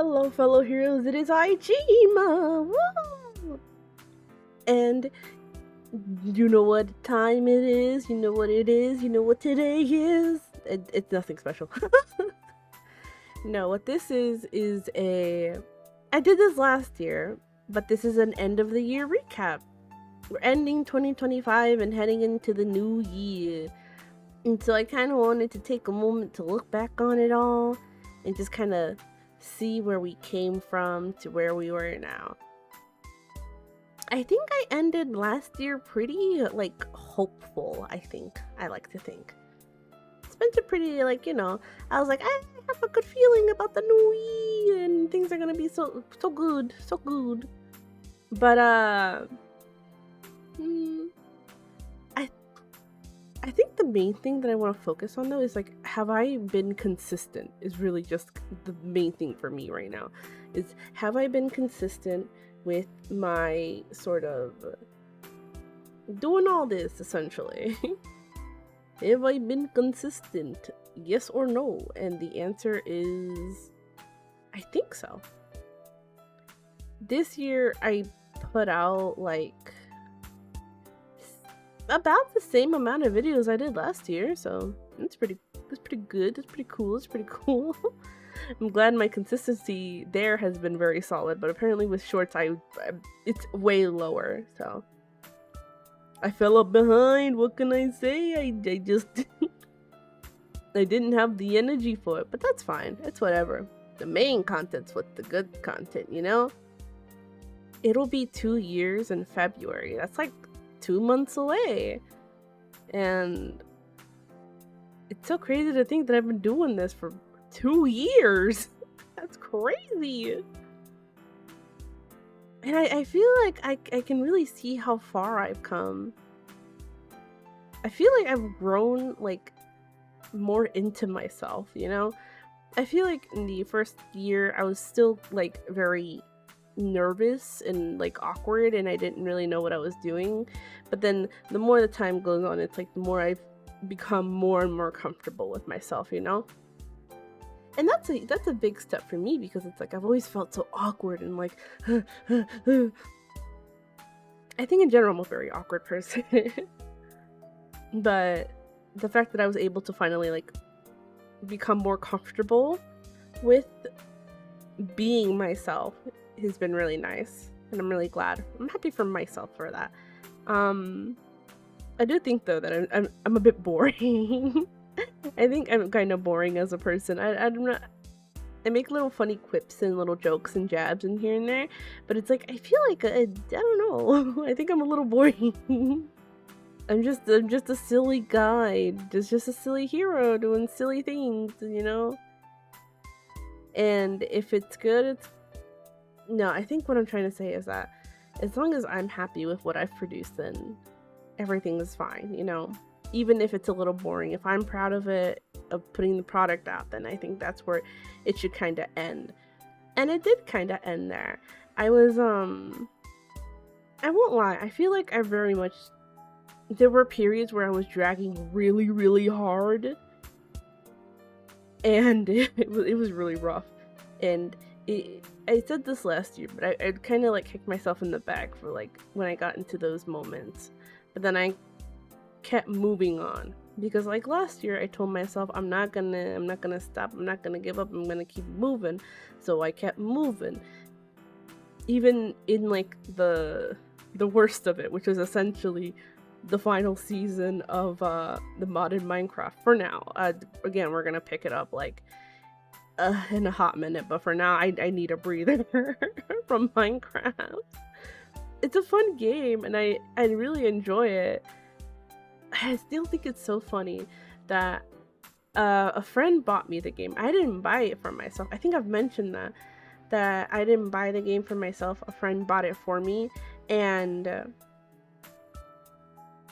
Hello, fellow heroes. It is Ijima. Woo! And you know what time it is. You know what it is. You know what today is. It's nothing special. No, what this is a. I did this last year, but this is an end of the year recap. We're ending 2025 and heading into the new year. And so I kind of wanted to take a moment to look back on it all and just kind of see where we came from to where we were now. I think I ended last year pretty, like, hopeful, I like to think. Spent a pretty, like, you know, I was like, I have a good feeling about the new year and things are gonna be so good. But, I think the main thing that I want to focus on though is like, have I been consistent is really just the main thing for me right now. Is have I been consistent with my sort of doing all this essentially? Have I been consistent? Yes or no? And the answer is, I think so. This year I put out like about the same amount of videos I did last year, so it's pretty good. It's pretty cool. I'm glad my consistency there has been very solid, but apparently with shorts it's way lower, so I fell up behind. What can I say? I just I didn't have the energy for it, but that's fine. It's whatever. The main content's what the good content, you know? It'll be 2 years in February. That's like 2 months away, and it's so crazy to think that I've been doing this for 2 years. That's crazy. And I feel like I can really see how far I've come. I feel like I've grown like more into myself, you know? I feel like in the first year I was still like very nervous and like awkward, and I didn't really know what I was doing. But then the more the time goes on, it's like the more I've become more and more comfortable with myself, you know? And that's a big step for me, because it's like I've always felt so awkward and like I think in general I'm a very awkward person. But the fact that I was able to finally like become more comfortable with being myself has been really nice, and I'm really glad. I'm happy for myself for that. I do think though that I'm a bit boring. I think I'm kind of boring as a person. I make little funny quips and little jokes and jabs in here and there, but it's like I feel like I don't know. I think I'm a little boring. I'm just a silly guy, just a silly hero doing silly things, you know. And if it's good, it's no. I think what I'm trying to say is that as long as I'm happy with what I've produced, then everything is fine, you know? Even if it's a little boring, if I'm proud of it, of putting the product out, then I think that's where it should kind of end. And it did kind of end there. I was, I won't lie, I feel like I very much, there were periods where I was dragging really, really hard. And it was really rough. And I said this last year, but I kind of like kicked myself in the back for like when I got into those moments. But then I kept moving on, because like last year I told myself I'm not gonna stop, I'm not gonna give up, I'm gonna keep moving. So I kept moving, even in like the worst of it, which was essentially the final season of the modded Minecraft. For now, again, we're gonna pick it up like in a hot minute, but for now I need a breather from Minecraft. It's a fun game and I really enjoy it. I still think it's so funny that a friend bought me the game. I didn't buy it for myself. I think I've mentioned that I didn't buy the game for myself. A friend bought it for me, and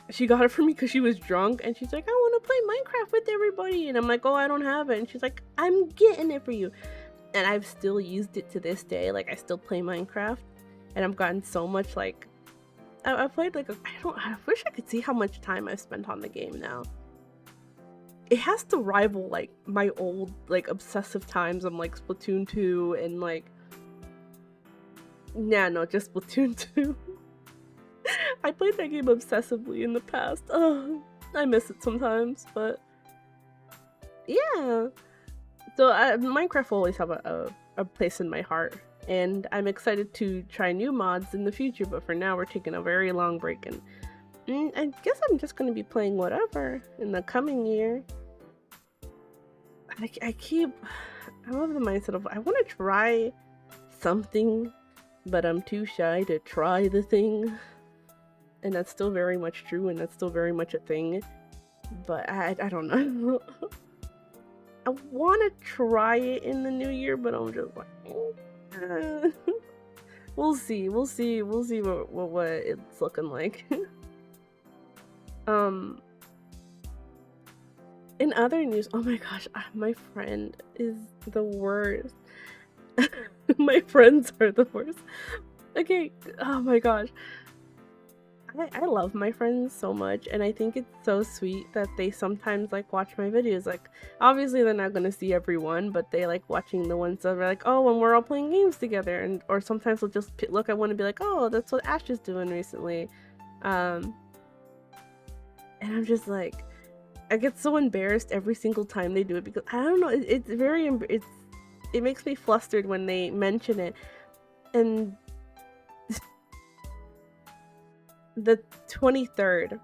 she got it for me because she was drunk, and she's like, I want to play Minecraft with everybody. And I'm like, oh, I don't have it. And she's like, I'm getting it for you. And I've still used it to this day. Like, I still play Minecraft, and I've gotten so much, like, I've played like I wish I could see how much time I've spent on the game now. it has to rival like my old like obsessive times on like Splatoon 2 and like no, just Splatoon 2. I played that game obsessively in the past. Oh, I miss it sometimes, but yeah. So Minecraft will always have a place in my heart, and I'm excited to try new mods in the future, but for now we're taking a very long break, and I guess I'm just going to be playing whatever in the coming year. I love the mindset of I want to try something, but I'm too shy to try the thing. And that's still very much true, and that's still very much a thing. But I don't know. I want to try it in the new year, but I'm just like, we'll see what it's looking like. In other news, oh my gosh, my friend is the worst. My friends are the worst. Okay, oh my gosh. I love my friends so much, and I think it's so sweet that they sometimes like watch my videos. Like, obviously they're not gonna see everyone, but they like watching the ones that are like, oh, when we're all playing games together, and or sometimes they'll just look at one and be like, oh, that's what Ash is doing recently, and I'm just like, I get so embarrassed every single time they do it because I don't know, it makes me flustered when they mention it, and the 23rd,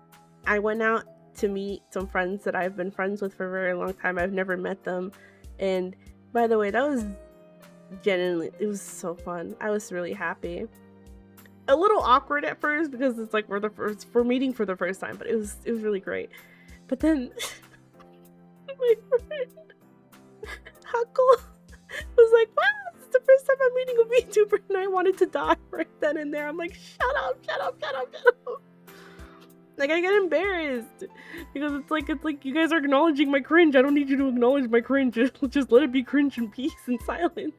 I went out to meet some friends that I've been friends with for a very long time. I've never met them. And by the way, that was genuinely, it was so fun. I was really happy. A little awkward at first because it's like we're meeting for the first time, but it was really great. But then my friend Huckle was like, wow, this is the first time I'm meeting a VTuber, and I wanted to die right then and there. I'm like, shut up. Like, I get embarrassed because it's like you guys are acknowledging my cringe. I don't need you to acknowledge my cringe. Just let it be cringe in peace and silence.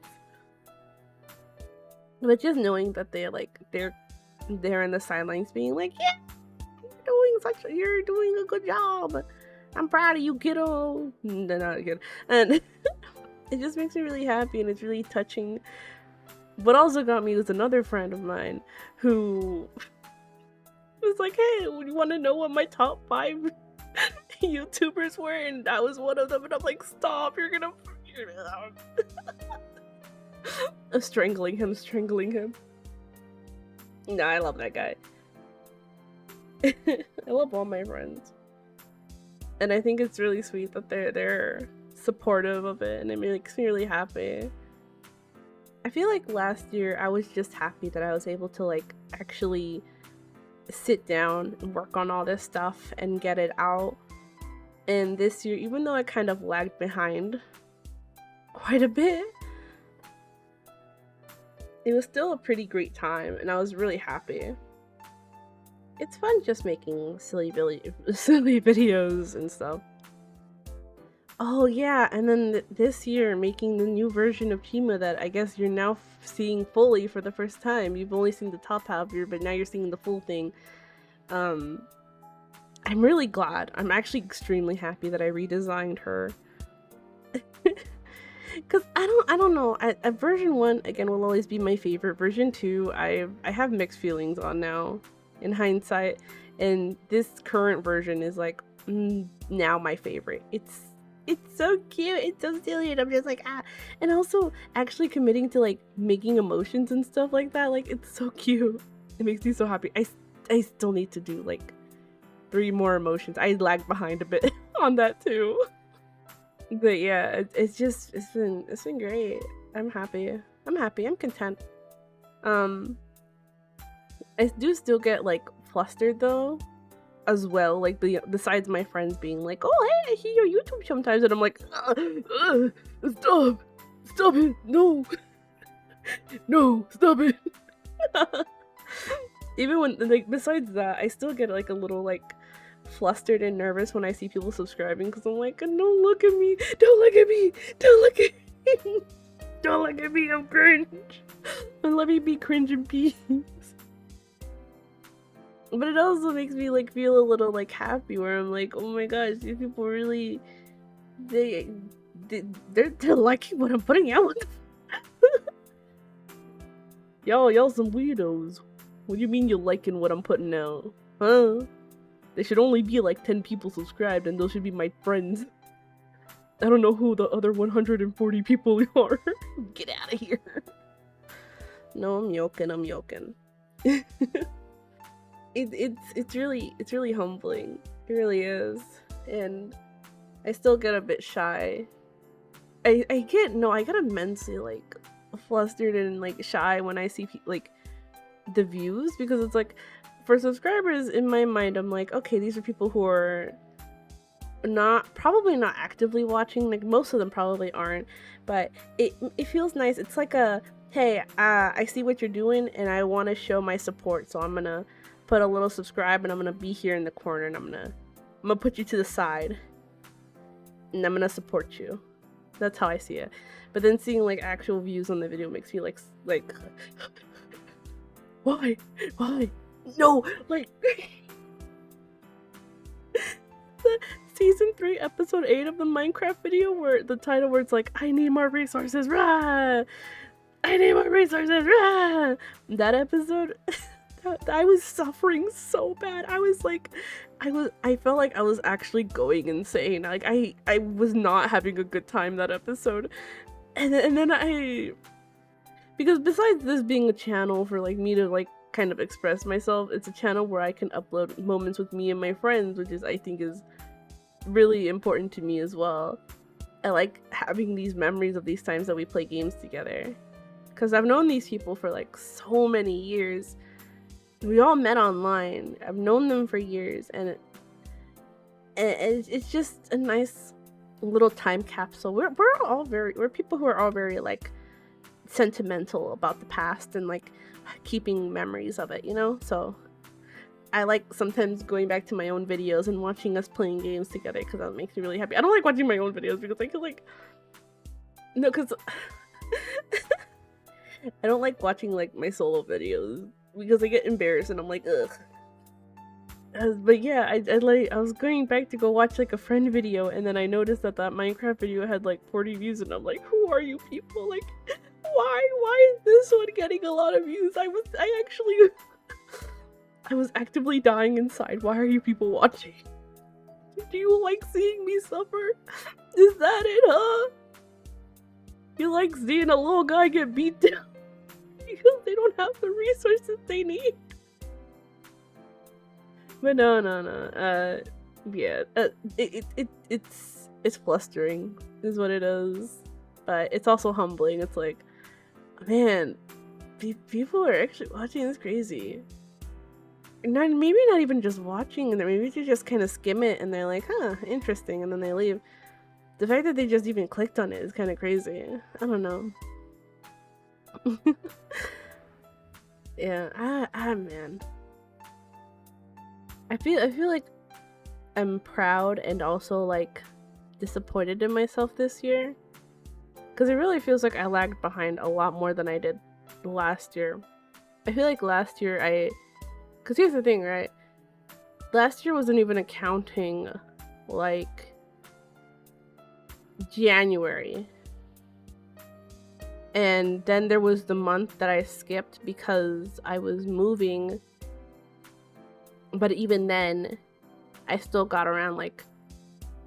But just knowing that they're in the sidelines being like, yeah, you're doing a good job. I'm proud of you, kiddo. No, not good. And it just makes me really happy, and it's really touching. What also got me was another friend of mine who was like, hey, you want to know what my top 5 YouTubers were? And that was one of them, and I'm like, stop, you're gonna I'm strangling him. No, I love that guy. I love all my friends, and I think it's really sweet that they're supportive of it, and it makes me really happy. I feel like last year I was just happy that I was able to like actually sit down and work on all this stuff and get it out. And this year, even though I kind of lagged behind quite a bit, it was still a pretty great time, and I was really happy. It's fun just making silly videos and stuff. Oh yeah, and then this year making the new version of Chima that I guess you're now seeing fully for the first time. You've only seen the top half here, but now you're seeing the full thing. I'm really glad. I'm actually extremely happy that I redesigned her. Cause I don't know. Version 1 again will always be my favorite. Version 2 I have mixed feelings on now in hindsight, and this current version is like now my favorite. It's so cute, it's so silly, and I'm just like, ah. And also actually committing to like making emotions and stuff like that, like it's so cute. It makes me so happy. I still need to do like 3 more emotions. I lagged behind a bit on that too. But yeah, it's been great. I'm happy. I'm content. I do still get like flustered though, as well, like besides my friends being like, oh hey, I see your YouTube sometimes, and I'm like, stop it, no stop it. Even when like besides that, I still get like a little like flustered and nervous when I see people subscribing, because I'm like, don't look at me, don't look at me, I'm cringe, and let me be cringe in peace. But it also makes me like feel a little like happy, where I'm like, oh my gosh, these people really they, they're liking what I'm putting out. Y'all some weirdos. What do you mean you're liking what I'm putting out? Huh? There should only be like 10 people subscribed and those should be my friends. I don't know who the other 140 people are. Get out of here. No, I'm yoking. It's really humbling. It really is. And I still get a bit shy. I get immensely like flustered and like shy when I see like the views, because it's like, for subscribers, in my mind I'm like, okay, these are people who are probably not actively watching, like most of them probably aren't, but it feels nice. It's like a, hey, I see what you're doing and I want to show my support, so I'm gonna put a little subscribe and I'm gonna be here in the corner and I'm gonna put you to the side and I'm gonna support you. That's how I see it. But then seeing like actual views on the video makes me like why no, like the season 3 episode 8 of the Minecraft video, where the title where it's like, I need more resources, rah! I need more resources, rah! That episode, I was suffering so bad. I felt like I was actually going insane. Like I was not having a good time that episode. And then because besides this being a channel for like me to like kind of express myself, it's a channel where I can upload moments with me and my friends, which I think is really important to me as well. I like having these memories of these times that we play games together, because I've known these people for like so many years. We all met online. I've known them for years, and it's just a nice little time capsule. We're people who are all very like sentimental about the past and like keeping memories of it, you know? So I like sometimes going back to my own videos and watching us playing games together, because that makes me really happy. I don't like watching my own videos because I feel like, no, because I don't like watching like my solo videos because I get embarrassed and I'm like, ugh. But yeah, I was going back to go watch like a friend video, and then I noticed that Minecraft video had like 40 views, and I'm like, who are you people? Like, why is this one getting a lot of views? I was actively dying inside. Why are you people watching? Do you like seeing me suffer? Is that it, huh? You like seeing a little guy get beat down because they don't have the resources they need? But no. Yeah. It's flustering, is what it is. But it's also humbling. It's like, man, people are actually watching this crazy. Maybe not even just watching, and maybe they just kind of skim it and they're like, huh, interesting, and then they leave. The fact that they just even clicked on it is kind of crazy. I don't know. Yeah, man. I feel like I'm proud and also like disappointed in myself this year, because it really feels like I lagged behind a lot more than I did last year. I feel like last year because here's the thing, right? Last year wasn't even accounting like January. And then there was the month that I skipped because I was moving. But even then, I still got around like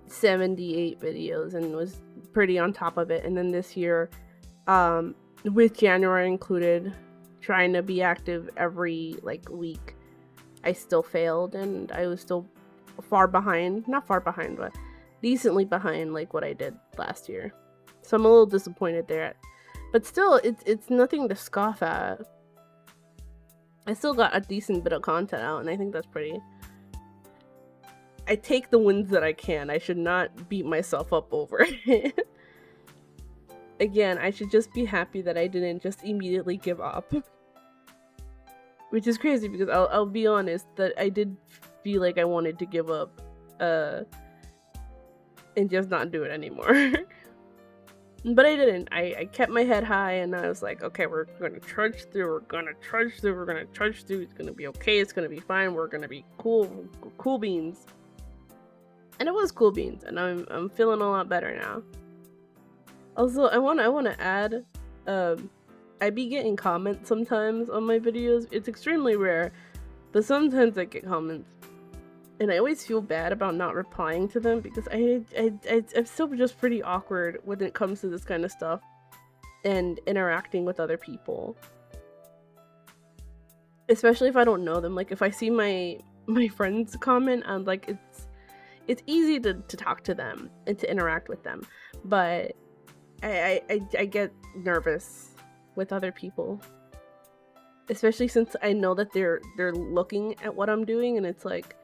78 videos and was pretty on top of it. And then this year, with January included, trying to be active every like week, I still failed, and I was still not far behind, but decently behind like what I did last year. So I'm a little disappointed there. But still, it's nothing to scoff at. I still got a decent bit of content out, and I think that's pretty. I take the wins that I can. I should not beat myself up over it. Again, I should just be happy that I didn't just immediately give up. Which is crazy, because I'll be honest, that I did feel like I wanted to give up and just not do it anymore. But I didn't. I kept my head high, and I was like, okay, we're gonna trudge through, it's gonna be okay, it's gonna be fine, we're gonna be cool beans. And it was cool beans, and I'm feeling a lot better now. Also, I wanna add, I be getting comments sometimes on my videos. It's extremely rare, but sometimes I get comments, and I always feel bad about not replying to them because I'm still just pretty awkward when it comes to this kind of stuff and interacting with other people. Especially if I don't know them. Like, if I see my friends comment, I'm like, it's easy to talk to them and to interact with them, but I get nervous with other people, especially since I know that they're looking at what I'm doing, and it's like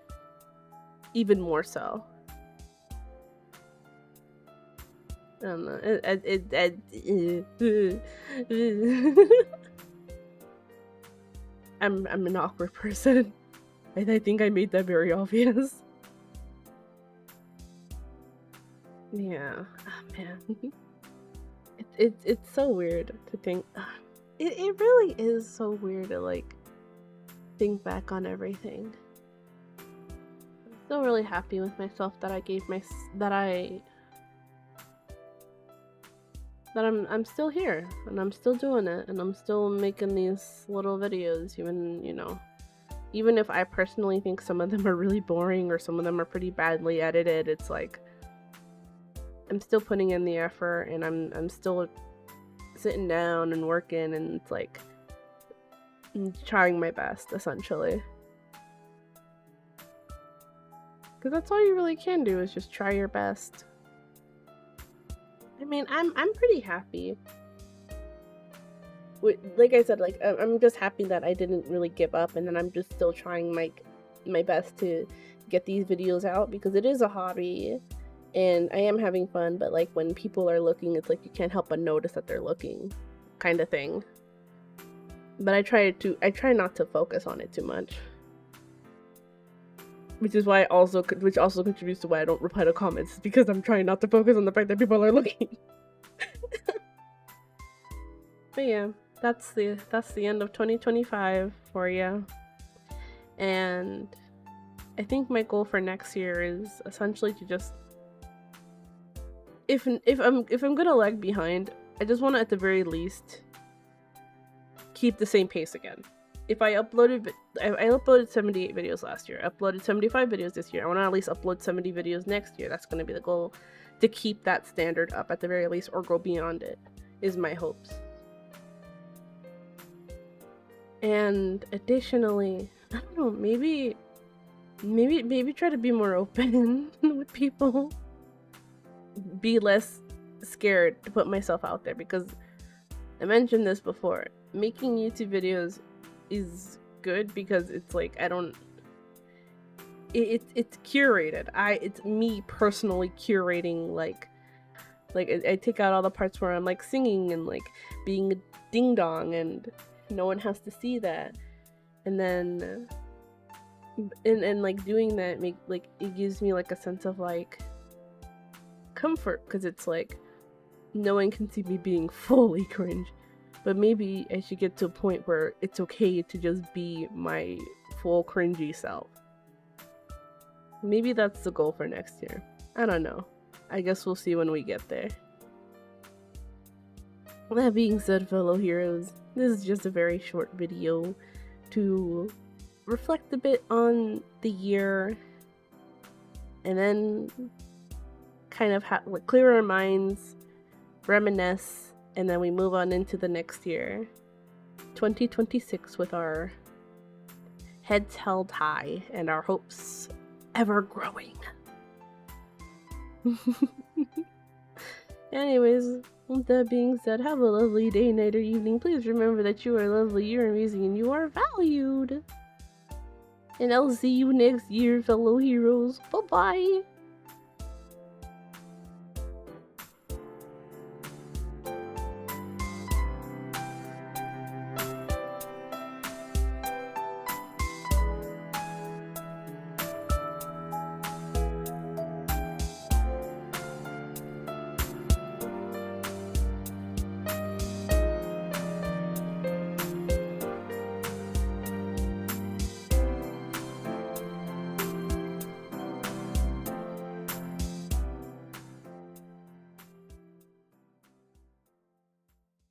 even more so. I don't know. I'm an awkward person. I think I made that very obvious. Yeah, oh, man. It's so weird to think. It really is so weird to like think back on everything. I'm still really happy with myself that I'm still here, and I'm still doing it, and I'm still making these little videos, even, you know, even if I personally think some of them are really boring or some of them are pretty badly edited, it's like I'm still putting in the effort, and I'm still sitting down and working, and it's like I'm trying my best, essentially. Because that's all you really can do, is just try your best. I mean, I'm pretty happy. Like I said, like I'm just happy that I didn't really give up, and then I'm just still trying my best to get these videos out, because it is a hobby and I am having fun, but like when people are looking, it's like you can't help but notice that they're looking, kind of thing. But I try not to focus on it too much. Which also contributes to why I don't reply to comments, because I'm trying not to focus on the fact that people are looking. But yeah, that's the end of 2025 for you. And I think my goal for next year is essentially to just, if I'm gonna lag behind, I just want to at the very least keep the same pace again. If I uploaded 78 videos last year, I uploaded 75 videos this year, I want to at least upload 70 videos next year. That's going to be the goal, to keep that standard up at the very least, or go beyond it, is my hopes. And additionally, I don't know, maybe try to be more open with people, be less scared to put myself out there, because I mentioned this before, making YouTube videos is good because it's like it's curated. It's me personally curating, like I take out all the parts where I'm like singing and like being a ding dong, and no one has to see that. And then and like doing that it gives me like a sense of like comfort, because it's like no one can see me being fully cringe. But maybe I should get to a point where it's okay to just be my full cringy self. Maybe that's the goal for next year. I don't know. I guess we'll see when we get there. That being said, fellow heroes, this is just a very short video to reflect a bit on the year, and then kind of clear our minds, reminisce, and then we move on into the next year, 2026, with our heads held high and our hopes ever growing. Anyways, with that being said, have a lovely day, night, or evening. Please remember that you are lovely, you are amazing, and you are valued. And I'll see you next year, fellow heroes. Bye-bye!